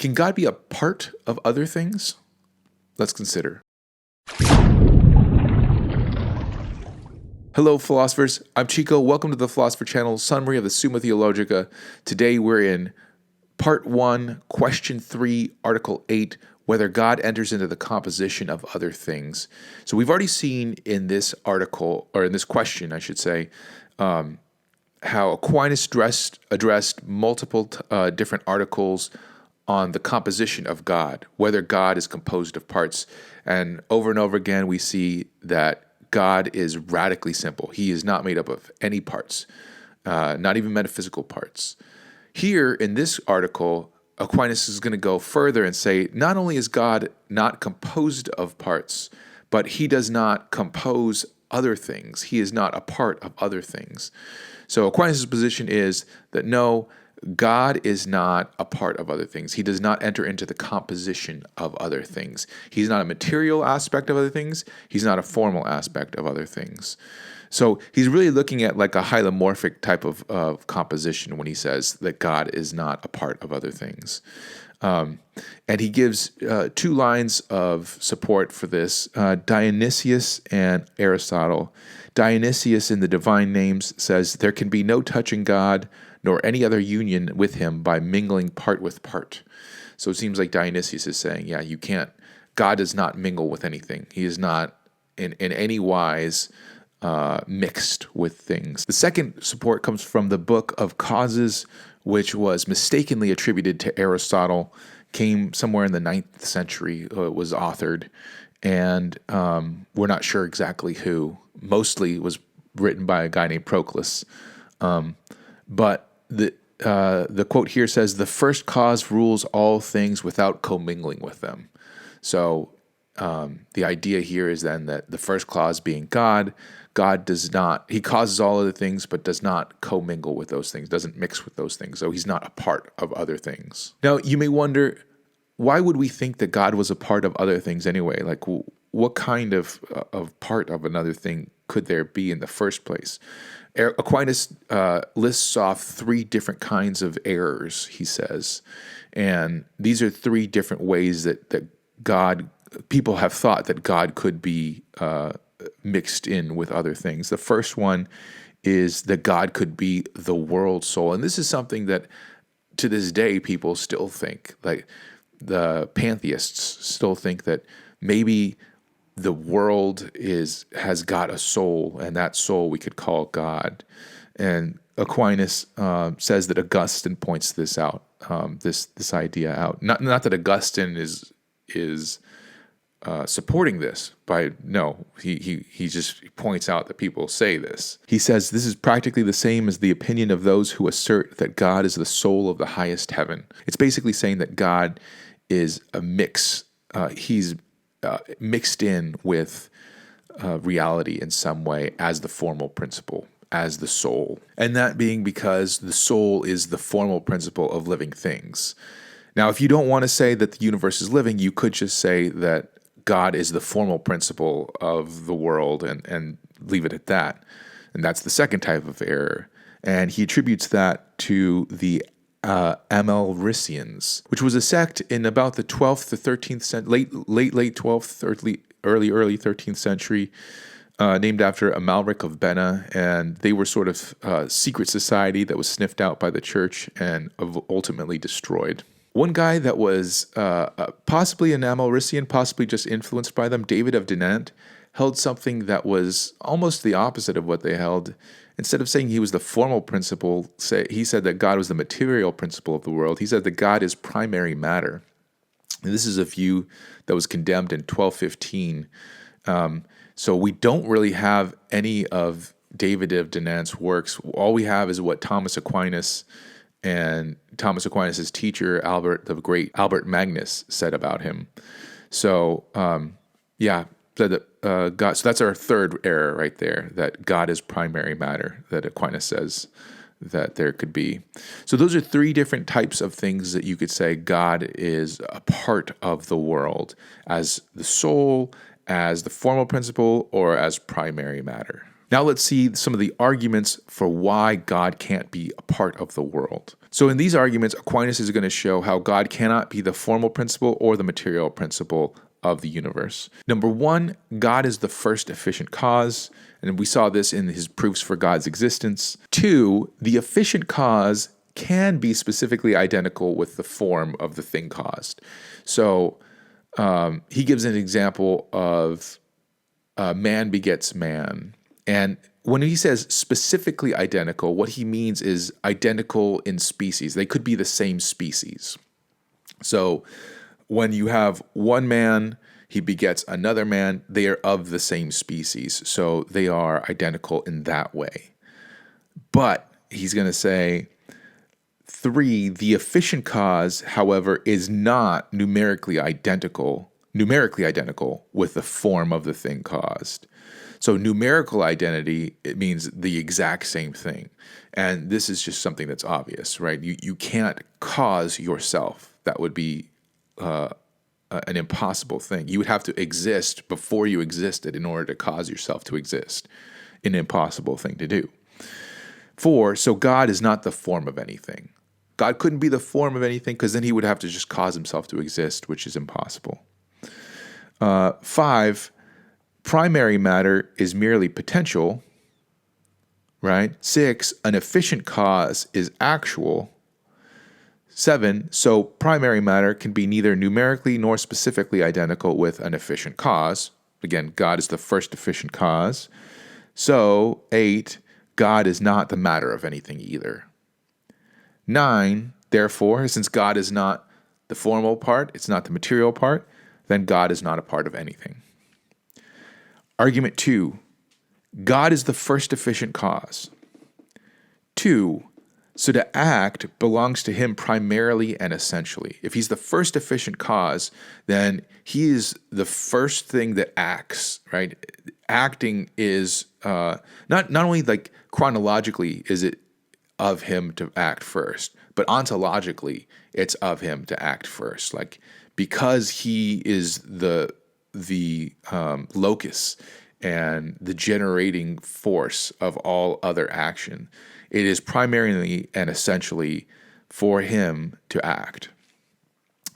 Can God be a part of other things? Let's consider. Hello, philosophers. I'm Chico. Welcome to the Philosopher Channel summary of the Summa Theologica. Today we're in Part 1, Question 3, Article 8, Whether God Enters into the Composition of Other Things. So we've already seen in this article, or in this question, I should say, how Aquinas addressed multiple different articles on the composition of God, whether God is composed of parts. And over again, we see that God is radically simple. He is not made up of any parts, not even metaphysical parts. Here in this article, Aquinas is going to go further and say, not only is God not composed of parts, but he does not compose other things. He is not a part of other things. So Aquinas' position is that no, God is not a part of other things. He does not enter into the composition of other things. He's not a material aspect of other things. He's not a formal aspect of other things. So he's really looking at like a hylomorphic type of composition when he says that God is not a part of other things. And he gives two lines of support for this, Dionysius and Aristotle. Dionysius in the Divine Names says, there can be no touching God, nor any other union with him by mingling part with part. So it seems like Dionysius is saying, yeah, you can't, God does not mingle with anything. He is not in any wise mixed with things. The second support comes from the Book of Causes, which was mistakenly attributed to Aristotle, came somewhere in the 9th century, it was authored, and we're not sure exactly who. Mostly was written by a guy named Proclus. But the quote here says, the first cause rules all things without commingling with them. So the idea here is then that the first clause being God does not, he causes all other things, but does not commingle with those things, doesn't mix with those things. So he's not a part of other things. Now, you may wonder, why would we think that God was a part of other things anyway? Like, what kind of part of another thing could there be in the first place? Aquinas lists off three different kinds of errors, he says. And these are three different ways that people have thought that God could be mixed in with other things. The first one is that God could be the world soul. And this is something that to this day people still think. Like the pantheists still think that maybe the world has got a soul, and that soul we could call God. And Aquinas says that Augustine points this out, this idea out. Not that Augustine is supporting this. He just points out that people say this. He says this is practically the same as the opinion of those who assert that God is the soul of the highest heaven. It's basically saying that God is a mix. He's mixed in with reality in some way as the formal principle, as the soul. And that being because the soul is the formal principle of living things. Now, if you don't want to say that the universe is living, you could just say that God is the formal principle of the world and leave it at that. And that's the second type of error. And he attributes that to the Amalricians, which was a sect in about the 12th to 13th century, late 12th, early 13th century, named after Amalric of Benna, and they were sort of a secret society that was sniffed out by the church and ultimately destroyed. One guy that was possibly an Amalrician, possibly just influenced by them, David of Dinant, held something that was almost the opposite of what they held. Instead of saying he was the formal principle, he said that God was the material principle of the world. He said that God is primary matter. And this is a view that was condemned in 1215. So we don't really have any of David of Dinant's works. All we have is what Thomas Aquinas and Thomas Aquinas' teacher, Albert Magnus, said about him. So, said that God. So that's our third error right there, that God is primary matter, that Aquinas says that there could be. So those are three different types of things that you could say God is a part of the world, as the soul, as the formal principle, or as primary matter. Now let's see some of the arguments for why God can't be a part of the world. So in these arguments, Aquinas is going to show how God cannot be the formal principle or the material principle of the universe. Number one, God is the first efficient cause, and we saw this in his proofs for God's existence. Two, the efficient cause can be specifically identical with the form of the thing caused. So he gives an example of man begets man. And when he says specifically identical, what he means is identical in species. They could be the same species. So when you have one man, he begets another man, they are of the same species. So they are identical in that way. But he's going to say, three, the efficient cause, however, is not numerically identical with the form of the thing caused. So numerical identity, it means the exact same thing. And this is just something that's obvious, right? You can't cause yourself. That would be an impossible thing. You would have to exist before you existed in order to cause yourself to exist. An impossible thing to do. Four, so God is not the form of anything. God couldn't be the form of anything because then he would have to just cause himself to exist, which is impossible. Five, primary matter is merely potential, right? Six, an efficient cause is actual. Seven, so primary matter can be neither numerically nor specifically identical with an efficient cause. Again, God is the first efficient cause. So, eight, God is not the matter of anything either. Nine, therefore, since God is not the formal part, it's not the material part, then God is not a part of anything. Argument two, God is the first efficient cause. Two, so to act belongs to him primarily and essentially. If he's the first efficient cause, then he is the first thing that acts, right? Acting is not only like chronologically is it of him to act first, but ontologically it's of him to act first. Like because he is the locus and the generating force of all other action, it is primarily and essentially for him to act.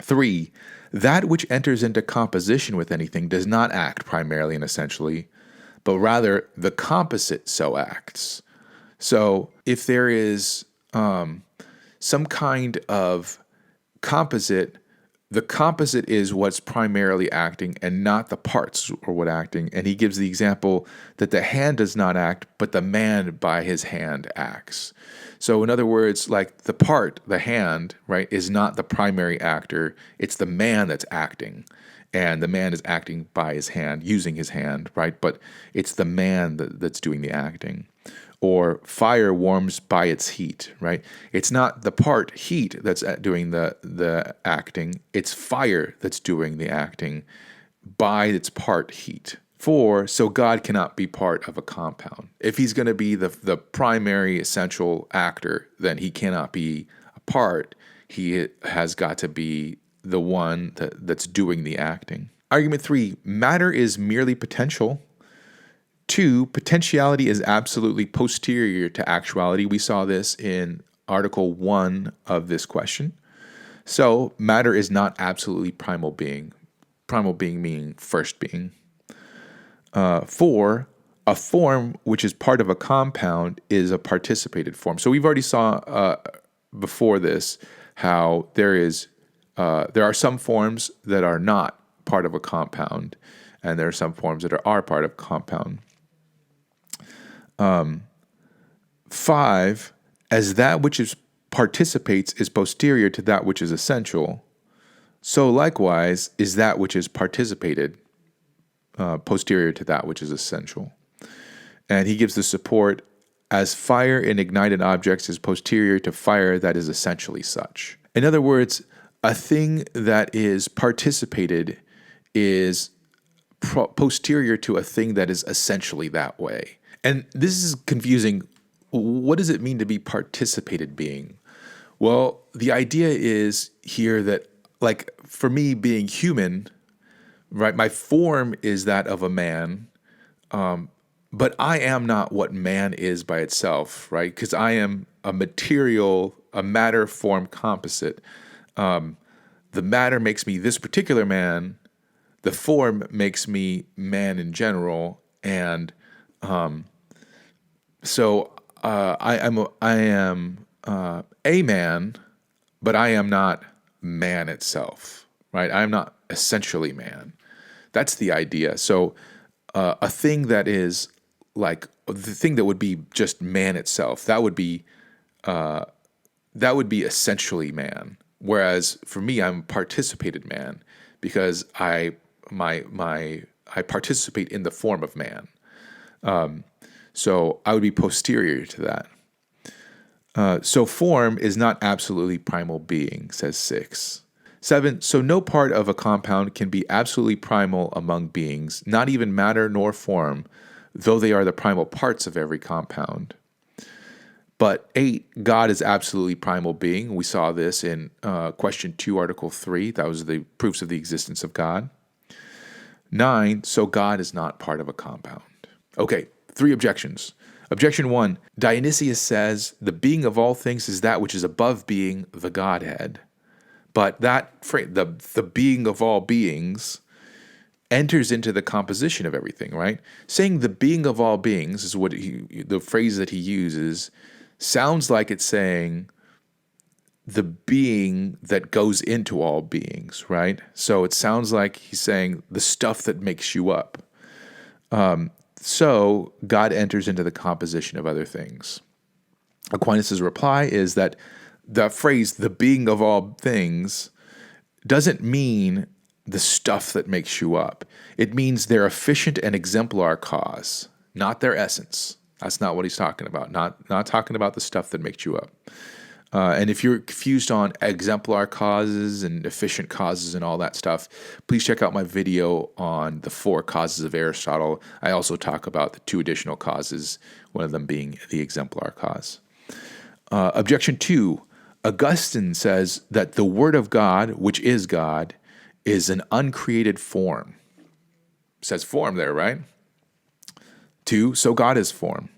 Three, that which enters into composition with anything does not act primarily and essentially, but rather the composite so acts. So if there is some kind of composite, the composite is what's primarily acting and not the parts or what acting. And he gives the example that the hand does not act, but the man by his hand acts. So in other words, like the part, the hand, right, is not the primary actor. It's the man that's acting. And the man is acting by his hand, using his hand, right? But it's the man that's doing the acting. Or fire warms by its heat, right? It's not the part heat that's doing the acting. It's fire that's doing the acting by its part heat. Four, so God cannot be part of a compound. If he's going to be the primary essential actor, then he cannot be a part. He has got to be the one that's doing the acting. Argument three, matter is merely potential. Two, potentiality is absolutely posterior to actuality. We saw this in Article 1 of this question. So matter is not absolutely primal being meaning first being. Four, a form which is part of a compound is a participated form. So we've already saw before this how there are some forms that are not part of a compound, and there are some forms that are part of a compound. Five, as that which participates is posterior to that which is essential, so likewise is that which is participated posterior to that which is essential. And he gives the support as fire in ignited objects is posterior to fire that is essentially such. In other words, a thing that is participated is posterior to a thing that is essentially that way. And this is confusing. What does it mean to be participated being? Well, the idea is here that, like, for me being human, right, my form is that of a man, but I am not what man is by itself, right? Because I am a material a matter-form composite. The matter makes me this particular man. The form makes me man in general, and so I am a man, but I am not man itself, right? I am not essentially man. That's the idea. So a thing that is like the thing that would be just man itself, that would be essentially man. Whereas for me, I'm participated man because I participate in the form of man. So I would be posterior to that. So form is not absolutely primal being, says 6. 7, so no part of a compound can be absolutely primal among beings, not even matter nor form, though they are the primal parts of every compound. But 8, God is absolutely primal being. We saw this in question 2, article 3. That was the proofs of the existence of God. 9, so God is not part of a compound. Okay, 3 objections. Objection 1, Dionysius says, the being of all things is that which is above being, the Godhead. But that phrase, the being of all beings, enters into the composition of everything, right? Saying the being of all beings is what the phrase that he uses sounds like it's saying the being that goes into all beings, right? So it sounds like he's saying the stuff that makes you up. So God enters into the composition of other things. Aquinas' reply is that the phrase, the being of all things, doesn't mean the stuff that makes you up. It means their efficient and exemplar cause, not their essence. That's not what he's talking about. Not talking about the stuff that makes you up. And if you're confused on exemplar causes and efficient causes and all that stuff, please check out my video on the 4 causes of Aristotle. I also talk about the 2 additional causes, one of them being the exemplar cause. Objection 2, Augustine says that the Word of God, which is God, is an uncreated form. It says form there, right? 2, so God is form.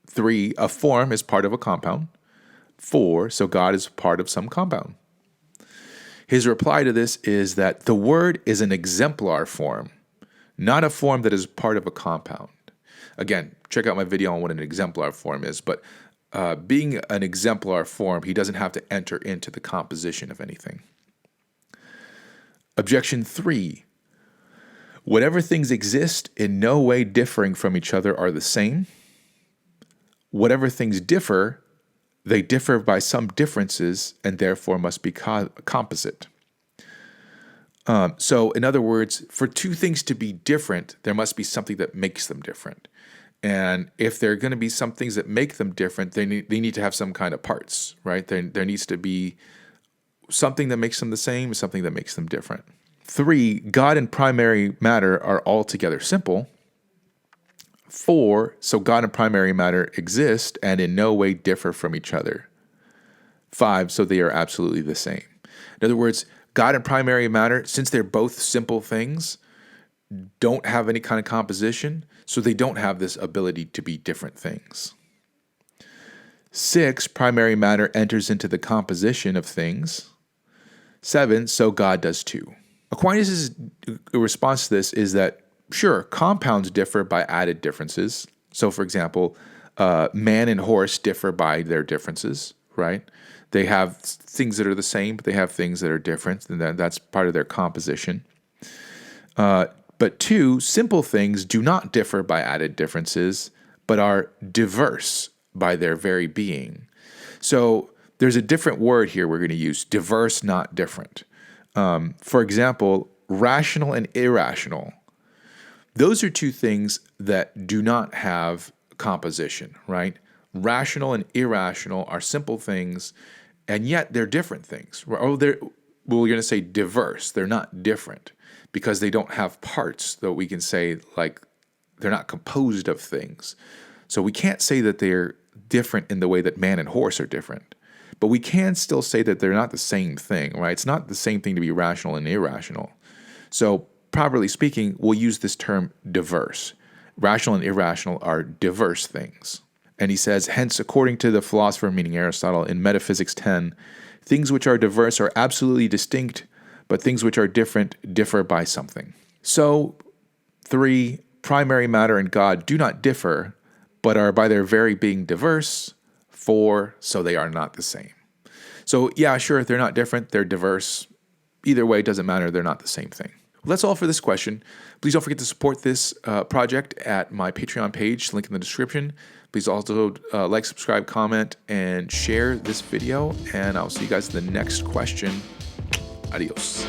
3, a form is part of a compound. 4, so God is part of some compound. His reply to this is that the Word is an exemplar form, not a form that is part of a compound. Again, check out my video on what an exemplar form is, but being an exemplar form, he doesn't have to enter into the composition of anything. Objection 3. Whatever things exist in no way differing from each other are the same. Whatever things differ, they differ by some differences and therefore must be composite. So in other words, for 2 things to be different, there must be something that makes them different. And if there are going to be some things that make them different, they need to have some kind of parts, right? There needs to be something that makes them the same, something that makes them different. 3, God and primary matter are altogether simple. 4, so God and primary matter exist and in no way differ from each other. 5, so they are absolutely the same. In other words, God and primary matter, since they're both simple things, don't have any kind of composition, so they don't have this ability to be different things. 6, primary matter enters into the composition of things. 7, so God does too. Aquinas' response to this is that, sure, compounds differ by added differences. So, for example, man and horse differ by their differences, right? They have things that are the same, but they have things that are different, and that's part of their composition. But 2, simple things do not differ by added differences, but are diverse by their very being. So there's a different word here we're going to use, diverse, not different. For example, rational and irrational. Those are 2 things that do not have composition, right? Rational and irrational are simple things, and yet they're different things. We're going to say diverse. They're not different because they don't have parts, though we can say like they're not composed of things. So we can't say that they're different in the way that man and horse are different. But we can still say that they're not the same thing, right? It's not the same thing to be rational and irrational. So properly speaking, we'll use this term diverse. Rational and irrational are diverse things. And he says, hence, according to the philosopher, meaning Aristotle, in Metaphysics 10, things which are diverse are absolutely distinct, but things which are different differ by something. So, 3, primary matter and God do not differ, but are by their very being diverse. 4, so they are not the same. So, yeah, sure, they're not different, they're diverse. Either way, it doesn't matter, they're not the same thing. Well, that's all for this question. Please don't forget to support this project at my Patreon page, link in the description. Please also like, subscribe, comment, and share this video. And I'll see you guys in the next question. Adios.